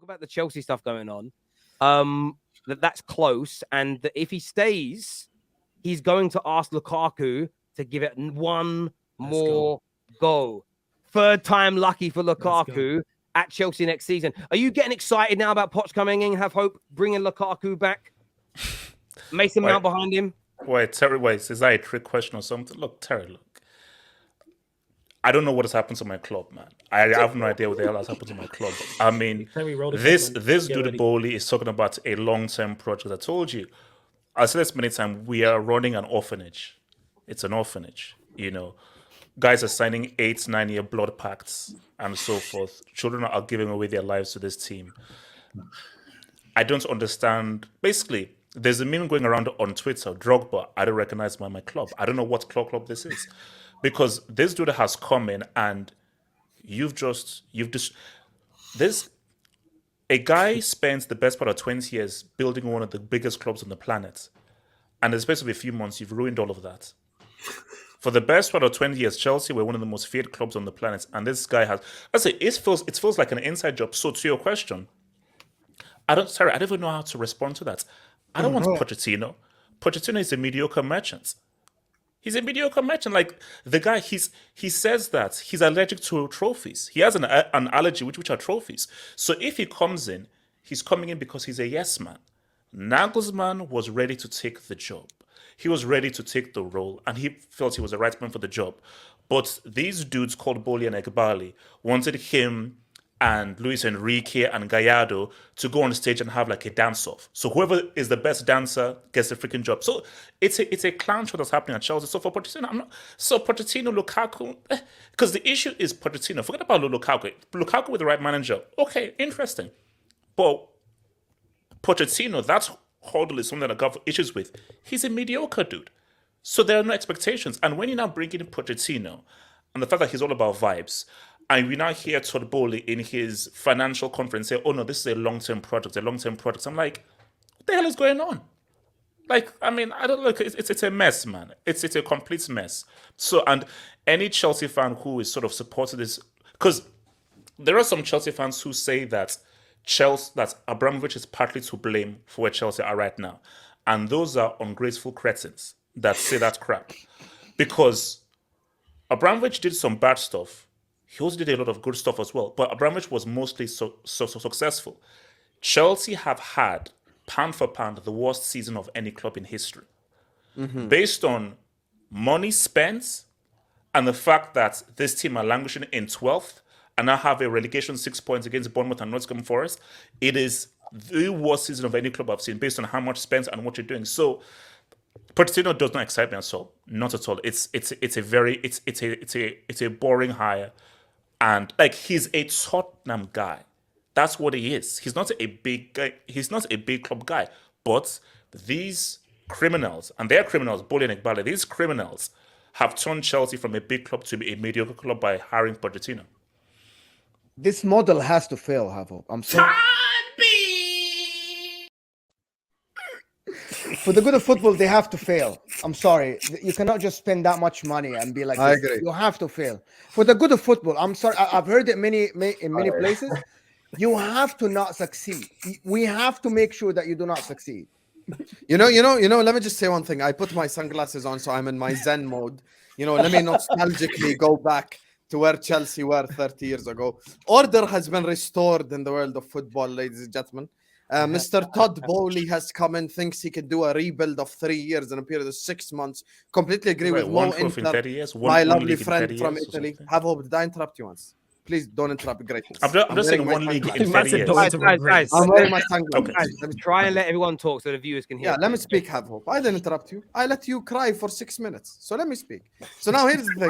about the Chelsea stuff going on. That's close, and that if he stays, he's going to ask Lukaku to give it one more go. Third time lucky for Lukaku at Chelsea next season. Are you getting excited now about Poch coming in? Have hope bringing Lukaku back? Mason Mount behind him. Wait, Terry, is that a trick question or something? Look, Terry, look. I don't know what has happened to my club, man. I have no idea what the hell has happened to my club. I mean, this dude Boehly is talking about a long-term project. I told you, I said this many times, we are running an orphanage. It's an orphanage, you know. Guys are signing 8-9 year blood pacts and so forth. Children are giving away their lives to this team. I don't understand. Basically, there's a meme going around on Twitter, Drogba, I don't recognize my club. I don't know what club this is. Because this dude has come in and a guy spends the best part of 20 years building one of the biggest clubs on the planet. And in the space of a few months, you've ruined all of that. For the best part of 20 years, Chelsea were one of the most feared clubs on the planet. And this guy has, it feels like an inside job. So to your question, I don't even know how to respond to that. I don't want Pochettino. Pochettino is a mediocre merchant. He's a mediocre merchant. Like the guy, he says that he's allergic to trophies. He has an allergy, which are trophies. So if he comes in, he's coming in because he's a yes man. Nagelsmann was ready to take the job. He was ready to take the role, and he felt he was the right man for the job. But these dudes called Boehly and Egbali wanted him and Luis Enrique and Gallardo to go on stage and have like a dance-off. So whoever is the best dancer gets the freaking job. So it's a clown show that's happening at Chelsea. So for Pochettino, Pochettino, Lukaku, because the issue is Pochettino. Forget about Lukaku. Lukaku with the right manager. Okay, interesting. But Pochettino, that's hurdle is something that I've got issues with. He's a mediocre dude. So there are no expectations. And when you now bring in Pochettino, and the fact that he's all about vibes, and we now hear Todd Boehly in his financial conference say, oh no, this is a long-term project. I'm like, what the hell is going on? Like, I mean, I don't know. It's a mess, man. It's a complete mess. So, and any Chelsea fan who is sort of supporting this, because there are some Chelsea fans who say that Abramovich is partly to blame for where Chelsea are right now. And those are ungrateful cretins that say that crap. Because Abramovich did some bad stuff. He also did a lot of good stuff as well. But Abramovich was mostly so successful. Chelsea have had, pound for pound, the worst season of any club in history. Mm-hmm. Based on money spent and the fact that this team are languishing in 12th and now have a relegation 6 points against Bournemouth and Nottingham Forest, it is the worst season of any club I've seen based on how much spent and what you're doing. So Pochettino does not excite me at all. Not at all. It's a boring hire. And like he's a Tottenham guy. That's what he is. He's not a big guy. He's not a big club guy. But these criminals, and they're criminals, Boehly and Egbali, these criminals have turned Chelsea from a big club to a mediocre club by hiring Pochettino. This model has to fail, Havo. I'm sorry. For the good of football, they have to fail. I'm sorry. You cannot just spend that much money and be like, I agree. You have to fail. For the good of football, I'm sorry. I've heard it in many places. You have to not succeed. We have to make sure that you do not succeed. You know, let me just say one thing. I put my sunglasses on, so I'm in my Zen mode. Let me nostalgically go back to where Chelsea were 30 years ago. Order has been restored in the world of football, ladies and gentlemen. Mr. Todd Boehly has come in, thinks he can do a rebuild of 3 years in a period of 6 months. Completely agree with Mo Inter, my lovely friend from Italy. Have hope. Did I interrupt you once? Please don't interrupt. Great. I'm just saying 1 league in 30 years. Guys, I'm wearing my sunglasses. Okay. Let's try and let everyone talk so the viewers can hear. Yeah, let me speak, have hope. I didn't interrupt you. I let you cry for 6 minutes. So let me speak. So now here's the thing,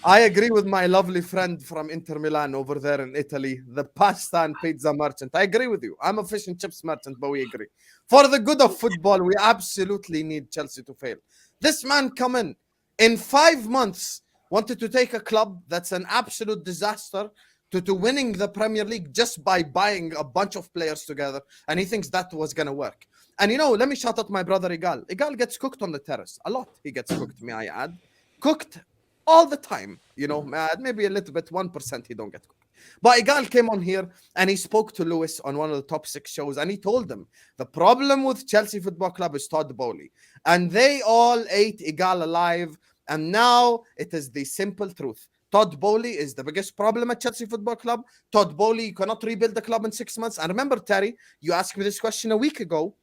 I agree with my lovely friend from Inter Milan over there in Italy, the pasta and pizza merchant. I agree with you. I'm a fish and chips merchant, but we agree. For the good of football, we absolutely need Chelsea to fail. This man come in 5 months, wanted to take a club that's an absolute disaster to winning the Premier League just by buying a bunch of players together. And he thinks that was going to work. And let me shout out my brother Igal. Igal gets cooked on the terrace. A lot he gets cooked, may I add. Cooked all the time, may I add. Maybe a little bit, 1% he don't get cooked. But Igal came on here and he spoke to Lewis on one of the top 6 shows, and he told him the problem with Chelsea Football Club is Todd Boehly, and they all ate Igal alive. And now it is the simple truth. Todd Boehly is the biggest problem at Chelsea Football Club. Todd Boehly, you cannot rebuild the club in 6 months. And remember, Terry, you asked me this question a week ago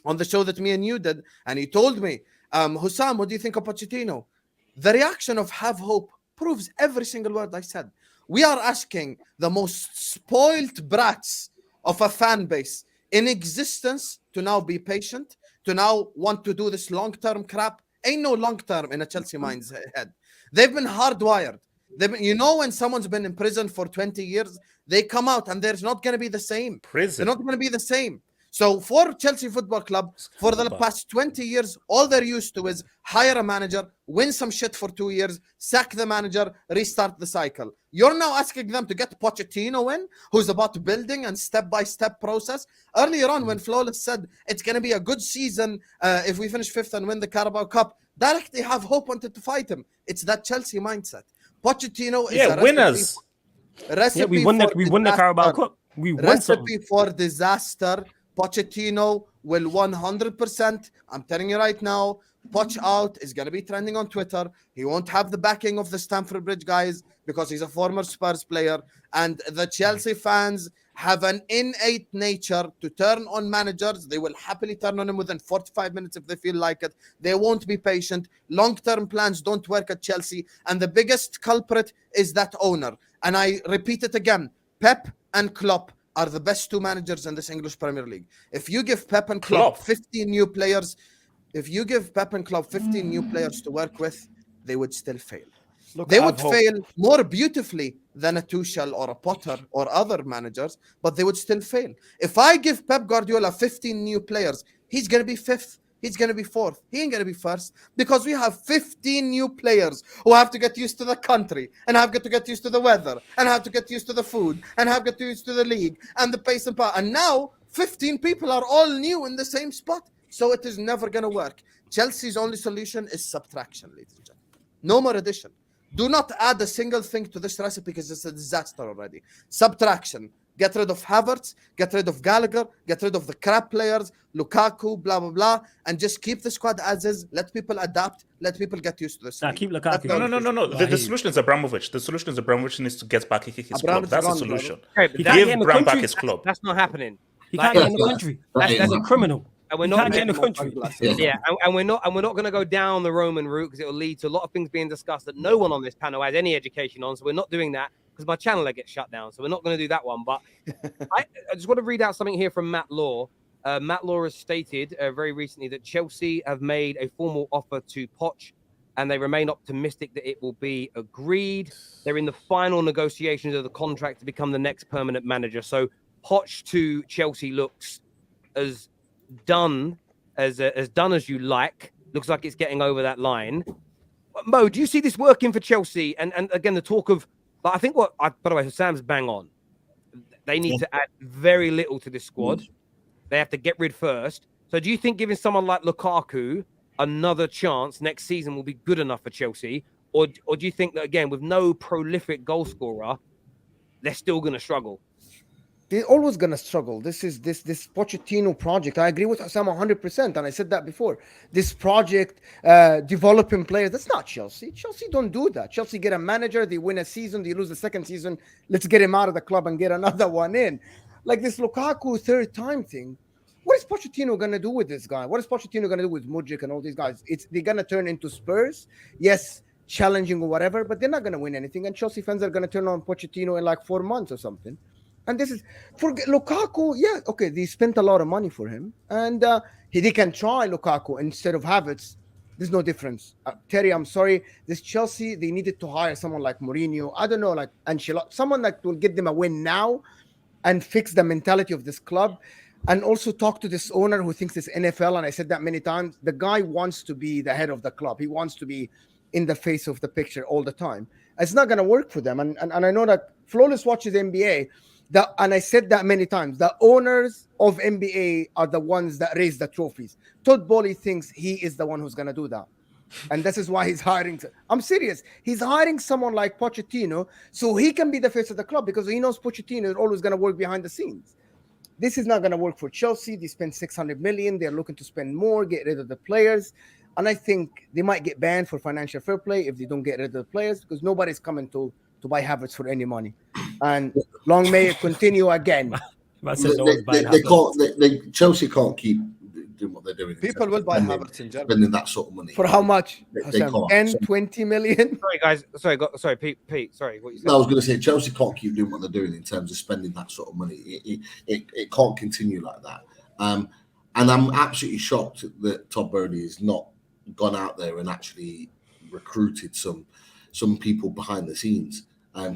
on the show that me and you did, and he told me, Hussam, what do you think of Pochettino? The reaction of have hope proves every single word I said. We are asking the most spoiled brats of a fan base in existence to now be patient, to now want to do this long-term crap. Ain't no long-term in a Chelsea mind's head. They've been hardwired. When someone's been in prison for 20 years, they come out and there's not going to be the same. Prison. They're not going to be the same. So for Chelsea Football Club, for the past 20 years, all they're used to is hire a manager, win some shit for 2 years, sack the manager, restart the cycle. You're now asking them to get Pochettino in, who's about building and step-by-step process. Earlier on, when Flawless said it's going to be a good season if we finish 5th and win the Carabao Cup, directly have hope wanted to fight him. It's that Chelsea mindset. Pochettino is a winners. Yeah, we won the Carabao Cup. We won recipe for disaster. Pochettino will 100%. I'm telling you right now, Poch out is going to be trending on Twitter. He won't have the backing of the Stamford Bridge guys because he's a former Spurs player. And the Chelsea fans have an innate nature to turn on managers. They will happily turn on him within 45 minutes if they feel like it. They won't be patient. Long-term plans don't work at Chelsea. And the biggest culprit is that owner. And I repeat it again, Pep and Klopp are the best 2 managers in this English Premier League. If you give Pep and Klopp 15 new players, to work with, they would still fail. They would fail more beautifully than a Tuchel or a Potter or other managers, but they would still fail. If I give Pep Guardiola 15 new players, he's going to be 5th. He's going to be 4th. He ain't going to be 1st because we have 15 new players who have to get used to the country and have to get used to the weather and have to get used to the food and have to get used to the league and the pace and power. And now 15 people are all new in the same spot. So it is never going to work. Chelsea's only solution is subtraction, ladies and gentlemen. No more addition. Do not add a single thing to this recipe because it's a disaster already. Subtraction. Get rid of Havertz, get rid of Gallagher, get rid of the crap players, Lukaku, blah, blah, blah, and just keep the squad as is. Let people adapt. Let people get used to this. Nah, keep Lukaku. No. The solution is Abramovich. The solution is Abramovich needs to get back his club. That's the solution. Okay, Give Bram back his club. That's not happening. He can't get in the country. That's a criminal. And we're not getting the country. Yeah, and we're not going to go down the Roman route because it will lead to a lot of things being discussed that no one on this panel has any education on. So we're not doing that because my channel gets shut down. So we're not going to do that one. But I just want to read out something here from Matt Law. Matt Law has stated very recently that Chelsea have made a formal offer to Poch, and they remain optimistic that it will be agreed. They're in the final negotiations of the contract to become the next permanent manager. So Poch to Chelsea looks as done as you like. Looks like it's getting over that line. Mo, do you see this working for Chelsea? And again, the talk of, I think by the way, Sam's bang on. They need to add very little to this squad. They have to get rid first. So do you think giving someone like Lukaku another chance next season will be good enough for Chelsea? Or do you think that, again, with no prolific goal scorer, they're still going to struggle? They're always going to struggle. This Pochettino project. I agree with Sam 100%. And I said that before. This project, developing players, that's not Chelsea. Chelsea don't do that. Chelsea get a manager. They win a season. They lose the second season. Let's get him out of the club and get another one in. Like this Lukaku third time thing. What is Pochettino going to do with this guy? What is Pochettino going to do with Mudryk and all these guys? They're going to turn into Spurs. Yes, challenging or whatever, but they're not going to win anything. And Chelsea fans are going to turn on Pochettino in like 4 months or something. And this is for Lukaku. Yeah, okay, they spent a lot of money for him, and they can try Lukaku instead of Havertz. There's no difference. Terry, I'm sorry. This Chelsea, they needed to hire someone like Mourinho. I don't know, like Ancelotti, someone that will get them a win now, and fix the mentality of this club, and also talk to this owner who thinks it's NFL. And I said that many times. The guy wants to be the head of the club. He wants to be in the face of the picture all the time. It's not going to work for them. And I know that Flawless watches NBA. And I said that many times, the owners of NBA are the ones that raise the trophies. Todd Boehly thinks he is the one who's going to do that. And this is why he's hiring. I'm serious. He's hiring someone like Pochettino so he can be the face of the club because he knows Pochettino is always going to work behind the scenes. This is not going to work for Chelsea. They spend 600 million. They're looking to spend more, get rid of the players. And I think they might get banned for financial fair play if they don't get rid of the players because nobody's coming to buy Havertz for any money. And long may it continue again. Chelsea can't keep doing what they're doing. People will buy Havertz in Germany. Spending that sort of money. For how much? They can't. 10, 20 million? Sorry, guys. Sorry, Pete. Sorry, what you said? No, I was going to say Chelsea can't keep doing what they're doing in terms of spending that sort of money. It can't continue like that. And I'm absolutely shocked that Todd Boehly has not gone out there and actually recruited some people behind the scenes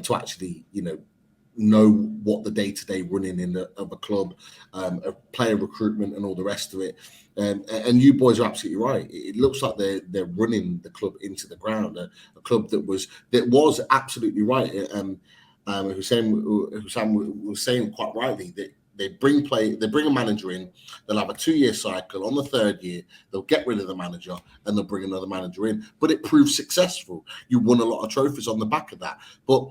to actually, know what the day-to-day running of a club, of player recruitment and all the rest of it. And you boys are absolutely right. It looks like they're running the club into the ground. A club that was absolutely right. Hussein was saying quite rightly that they bring a manager in, they'll have a 2-year cycle. On the 3rd year, they'll get rid of the manager and they'll bring another manager in. But it proved successful. You won a lot of trophies on the back of that. But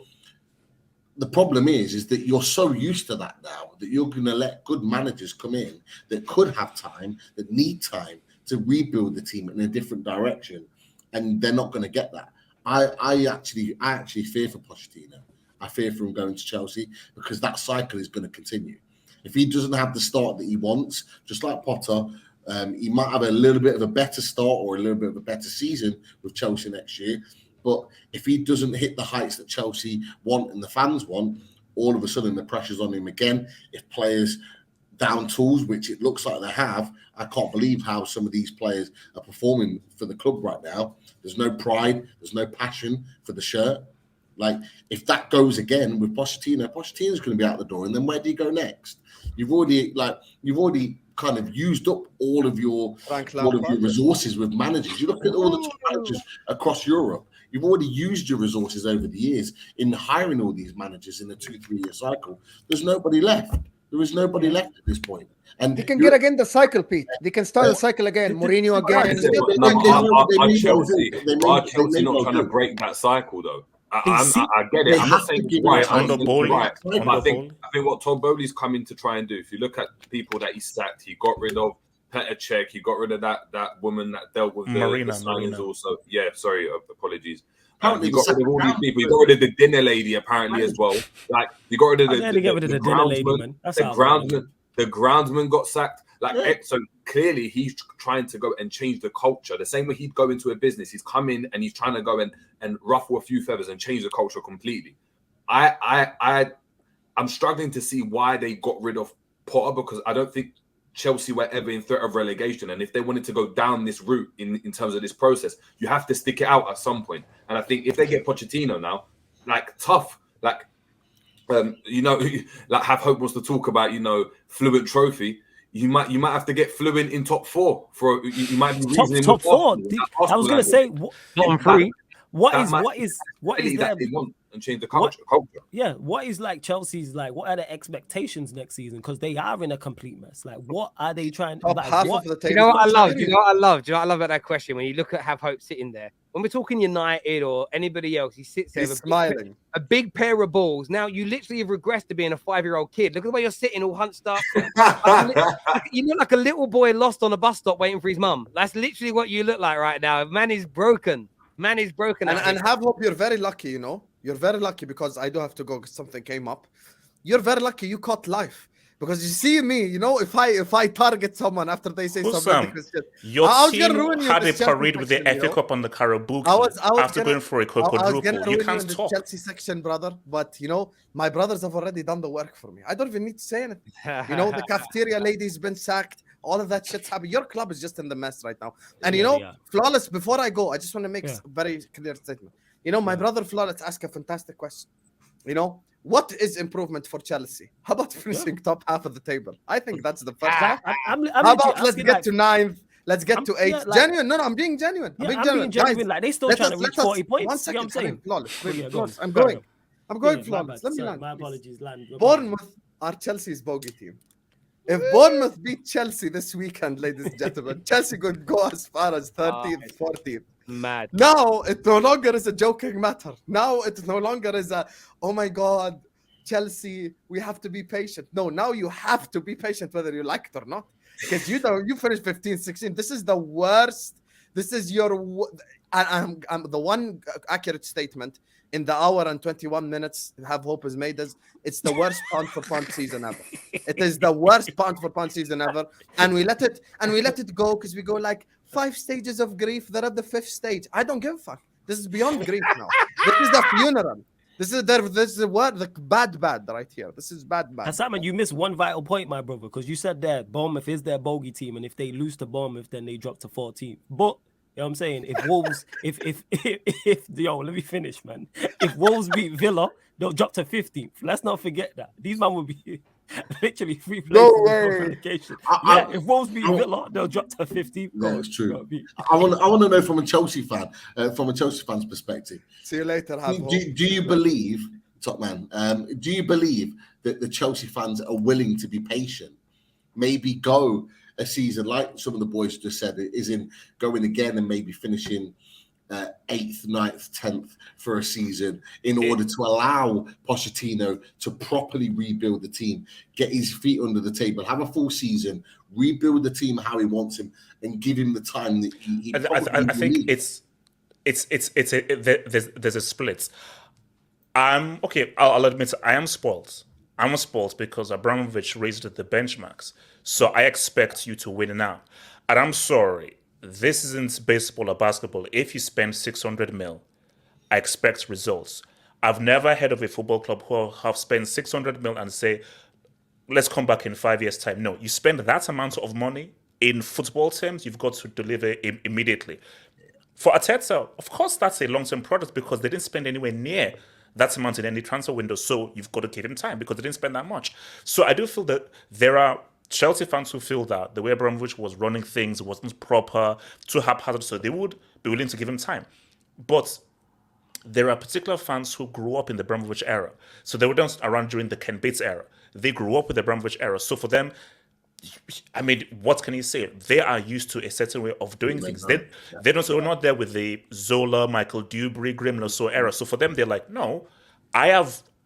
the problem is that you're so used to that now that you're going to let good managers come in that could have time, that need time to rebuild the team in a different direction, and they're not going to get that. I actually fear for Pochettino. I fear for him going to Chelsea because that cycle is going to continue. If he doesn't have the start that he wants, just like Potter, he might have a little bit of a better start or a little bit of a better season with Chelsea next year. But if he doesn't hit the heights that Chelsea want and the fans want, all of a sudden the pressure's on him again. If players down tools, which it looks like they have, I can't believe how some of these players are performing for the club right now. There's no pride, there's no passion for the shirt. Like, if that goes again with Pochettino's going to be out the door, and then where do you go next? You've already kind of used up all of your resources with managers. You look at all the top managers across Europe. You've already used your resources over the years in hiring all these managers in a 2-3 year cycle. There's nobody left. There is nobody left at this point. And they can get again the cycle, Pete. They can start the cycle again. Mourinho again. Are Chelsea not trying to break that cycle though? I get it. I'm not saying it's right. I think what Todd Boehly's coming to try and do. If you look at people that he sacked, he got rid of Petr, he got rid of that woman that dealt with the signings also. Yeah, sorry, apologies. He got rid of all these people. He got rid of the dinner lady apparently as well. Like, he got rid of the dinner lady, man. The groundsman got sacked. So clearly he's trying to go and change the culture. The same way he'd go into a business, he's come in and he's trying to go and ruffle a few feathers and change the culture completely. I'm struggling to see why they got rid of Potter, because I don't think Chelsea were ever in threat of relegation. And if they wanted to go down this route in terms of this process, you have to stick it out at some point. And I think if they get Pochettino now, tough, have Hope wants to talk about, fluent trophy. You might have to get fluent in top 4 for you might be top 4. I was going to say bottom 3. What is that they want and change the culture. Yeah, what is Chelsea's what are the expectations next season? Because they are in a complete mess. What are they trying to half of the table? You know what I love? Do you know what I love? Do you know what I love about that question? When you look at Have Hope sitting there, when we're talking United or anybody else, he sits there smiling. A big pair of balls. Now you literally have regressed to being a 5-year-old kid. Look at the way you're sitting, all hunched up. You look like a little boy lost on a bus stop waiting for his mum. That's literally what you look like right now. Man is broken. And Have Hope, you're very lucky, You're very lucky because I do have to go because something came up. You're very lucky you caught life. Because you see me, if I target someone after they say something ridiculous shit, your team had a parade with the FA Cup on the Carabao after going for a quadruple. You can't talk. Chelsea section, brother. But, my brothers have already done the work for me. I don't even need to say anything. The cafeteria lady's been sacked. All of that shit's happening. Your club is just in the mess right now. And, Flawless, before I go, I just want to make a very clear statement. My brother Flawless asked a fantastic question. What is improvement for Chelsea? How about finishing top half of the table? I think that's the first half. How about let's get to 9th? Let's get to 8th. Genuine. No, I'm being genuine. I'm being genuine. Guys, they still trying to reach 40 points. 1 second. I'm saying Flawless. I'm going Flawless. Let me land. My apologies, land. Bournemouth are Chelsea's bogey team. If Bournemouth beat Chelsea this weekend, ladies and gentlemen, Chelsea could go as far as 13th, 14th. Mad. Now it no longer is a joking matter. Now it no longer is a, oh my God, Chelsea, we have to be patient. No, now you have to be patient whether you like it or not. Because you finished 15, 16. This is the worst. This is I'm the one accurate statement in the hour and 21 minutes Have Hope has made us. It's the worst pound for pound season ever. It is the worst pound for pound season ever. And we let it go because we go like 5 stages of grief. They're at the 5th stage. I don't give a fuck. This is beyond grief now. This is the funeral. This is the word, the bad right here. This is bad. Hassan, you missed one vital point, my brother, because you said that Bournemouth is their bogey team, and if they lose to Bournemouth, then they drop to 14th. But you know what I'm saying? If Wolves, let me finish, man. If Wolves beat Villa, they'll drop to 15th. Let's not forget that. These men will be literally 3 places. No way. If Wolves beat Villa, they'll drop to 15th. No, it's true. I want to know from a Chelsea fan, from a Chelsea fan's perspective. See you later. Do you believe, top man? Do you believe that the Chelsea fans are willing to be patient? Maybe go a season like some of the boys just said, is in going again and maybe finishing 8th, 9th, 10th for a season in order to allow Pochettino to properly rebuild the team, get his feet under the table, have a full season, rebuild the team how he wants him, and give him the time that he I think there's a split. I'll admit I am spoiled. I'm spoiled because Abramovich raised the benchmarks. So I expect you to win now. And I'm sorry, this isn't baseball or basketball. If you spend 600 mil, I expect results. I've never heard of a football club who have spent 600 mil and say, let's come back in 5 years' time. No, you spend that amount of money in football terms, you've got to deliver immediately. For Arteta, of course, that's a long-term project because they didn't spend anywhere near that amount in any transfer window. So you've got to give him time because they didn't spend that much. So I do feel that there are Chelsea fans who feel that the way Abramovich was running things wasn't proper, too haphazard, so they would be willing to give him time. But there are particular fans who grew up in the Abramovich era. So they were done around during the Ken Bates era. They grew up with the Abramovich era. So for them, I mean, what can you say? They are used to a certain way of doing things. They're not there with the Zola, Michael Dewberry, Graham Lasso era. So for them, they're like, no, I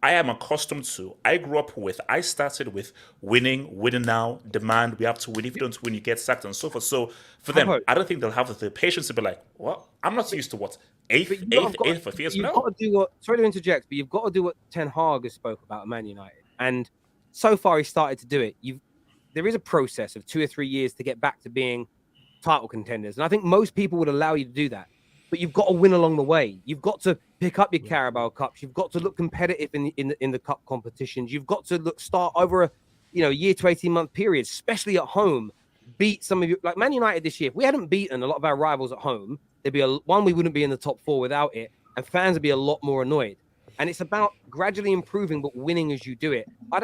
am accustomed to, I grew up with, I started with winning now, demand, we have to win. If you don't win, you get sacked and so forth. So for them, I don't think they'll have the patience to be like, well, I'm not used to what? Eighth for years. You've got to do what, sorry to interject, but you've got to do what Ten Hag has spoke about at Man United. And so far he started to do it. There is a process of 2 or 3 years to get back to being title contenders. And I think most people would allow you to do that. But you've got to win along the way. You've got to pick up your Carabao Cups. You've got to look competitive in the cup competitions. You've got to start over a year to 18-month period, especially at home. Beat some of you, like Man United this year. If we hadn't beaten a lot of our rivals at home, there'd be we wouldn't be in the top 4 without it, and fans would be a lot more annoyed. And it's about gradually improving, but winning as you do it. I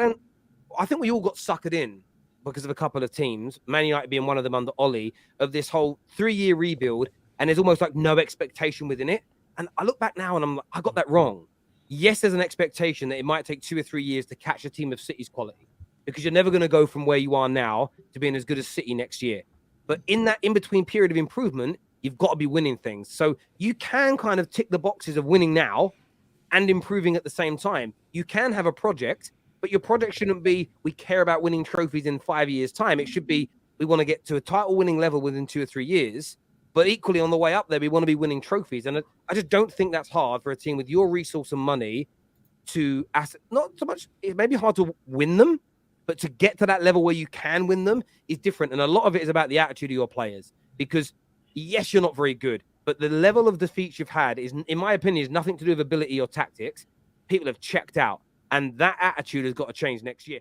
think we all got suckered in because of a couple of teams, Man United being one of them under Ollie, of this whole 3-year rebuild, and there's almost like no expectation within it. And I look back now and I'm like, I got that wrong. Yes, there's an expectation that it might take 2 or 3 years to catch a team of City's quality, because you're never going to go from where you are now to being as good as City next year. But in that in-between period of improvement, you've got to be winning things. So you can kind of tick the boxes of winning now and improving at the same time. You can have a project, but your project shouldn't be, we care about winning trophies in 5 years' time. It should be, we want to get to a title winning level within 2 or 3 years. But equally on the way up there, we want to be winning trophies. And I just don't think that's hard for a team with your resource and money to, not so much, it may be hard to win them, but to get to that level where you can win them is different. And a lot of it is about the attitude of your players. Because yes, you're not very good, but the level of defeats you've had is, in my opinion, is nothing to do with ability or tactics. People have checked out. And that attitude has got to change next year.